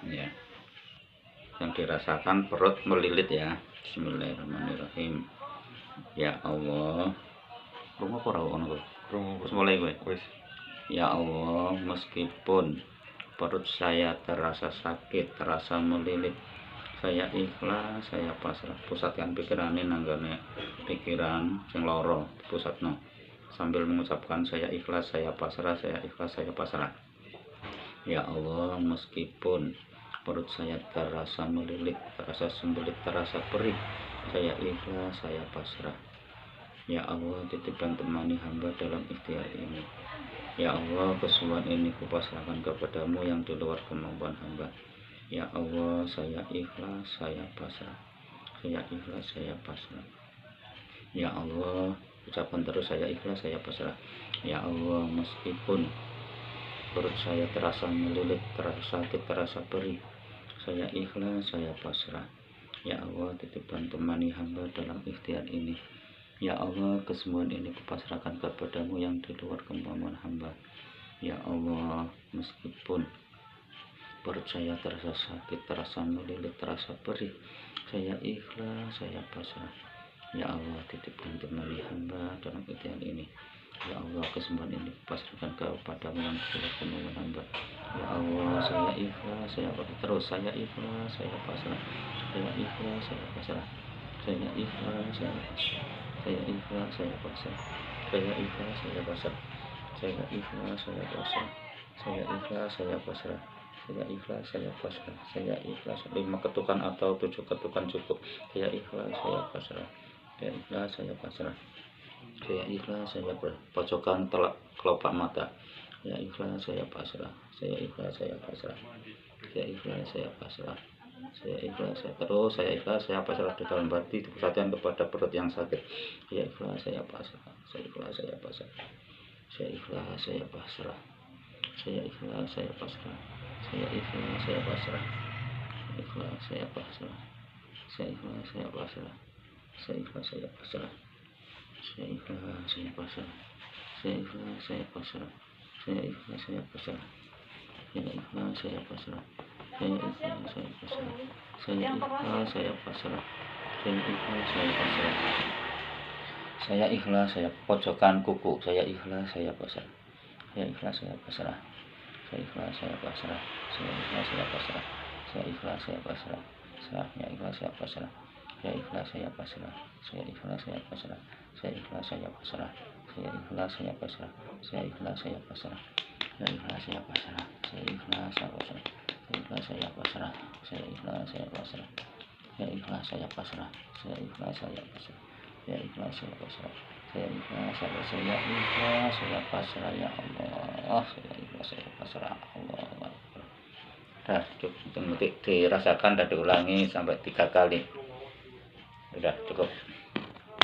Ya, yang dirasakan perut melilit ya. Bismillahirrahmanirrahim. Ya Allah, rumah orang mulai gue. Ya Allah, meskipun perut saya terasa sakit, terasa melilit, saya ikhlas, saya pasrah. Pusatkan pikiran ini nanggane pikiran sing loro pusatno, sambil mengucapkan saya ikhlas, saya pasrah, saya ikhlas, saya pasrah. Ya Allah, meskipun perut saya terasa melilit, terasa sembelit, terasa perih, saya ikhlas, saya pasrah. Ya Allah, titipkan temani hamba dalam ikhtiar ini. Ya Allah, kesembuhan ini kupasrahkan kepadamu yang di luar kemampuan hamba. Ya Allah, saya ikhlas, saya pasrah. Saya ikhlas, saya pasrah. Ya Allah, ucapkan terus saya ikhlas, saya pasrah. Ya Allah, meskipun perut saya terasa melilit, terasa sakit, terasa perih, saya ikhlas, saya pasrah. Ya Allah, titipkan temani hamba dalam ikhtiar ini. Ya Allah, kesembuhan ini kupasrahkan kepadamu yang di luar kemampuan hamba. Ya Allah, meskipun perut saya terasa sakit, terasa melilit, terasa perih, saya ikhlas, saya pasrah. Ya Allah, titipkan temani hamba dalam ikhtiar ini. Ya Allah, kesembuhan ini kupasrahkan kepadamu yang di luar kemampuan hamba. Ya Allah, saya ikhlas, saya pasrah. Terus saya ikhlas, saya pasrah. Saya ikhlas, saya pasrah. Saya ikhlas, saya pasrah. Saya ikhlas, saya pasrah. Saya ikhlas, saya pasrah. Saya ikhlas, saya pasrah. Saya ikhlas, saya pasrah. Saya ikhlas, saya pasrah. Saya ikhlas. 5 ketukan atau 7 ketukan cukup. Saya ikhlas, saya pasrah. Saya ikhlas, saya pasrah. Saya ikhlas, saya pojokan telak kelopak mata. Saya ikhlas, saya pasrah. Saya ikhlas, saya pasrah. Saya ikhlas, saya pasrah. Saya ikhlas, saya terus saya ikhlas, saya pasrah di dalam hati, dipusatkan kepada perut yang sakit. Saya ikhlas, saya pasrah. Saya ikhlas, saya pasrah. Saya ikhlas, saya pasrah. Saya ikhlas, saya pasrah. Saya ikhlas, saya pasrah. Saya ikhlas, saya pasrah. Saya ikhlas, saya pasrah. Saya ikhlas, saya pasrah. Saya ikhlas, saya pasrah. Saya ikhlas, saya pasrah. Saya ikhlas, saya pasrah. Saya ikhlas, saya pasrah. Saya ikhlas, saya pasrah. Saya ikhlas, saya pasrah. Saya ikhlas, saya pasrah. Saya ikhlas, saya pojokan kuku. Saya ikhlas, saya pasrah. Saya ikhlas, saya pasrah. Saya ikhlas, saya pasrah. Saya ikhlas, saya pasrah. Saya ikhlas, saya pasrah. Saya ikhlas, saya pasrah. Saya ikhlas, saya pasrah. Saya ikhlas, saya pasrah. Saya ikhlas, saya pasrah. Saya ikhlas, saya pasrah. Saya ikhlas, saya pasrah. Saya ikhlas, saya pasrah. Saya ikhlas, saya pasrah. Saya ikhlas, saya pasrah. Saya ikhlas, saya pasrah. Saya ikhlas, saya pasrah. Saya ikhlas, saya pasrah. Saya ikhlas, saya pasrah. Saya ikhlas, saya ikhlas, saya pasrah. Ya Allah, saya ikhlas, saya pasrah. Allah. Dah cukup, dirasakan dan diulangi sampai 3 kali. Udah cukup.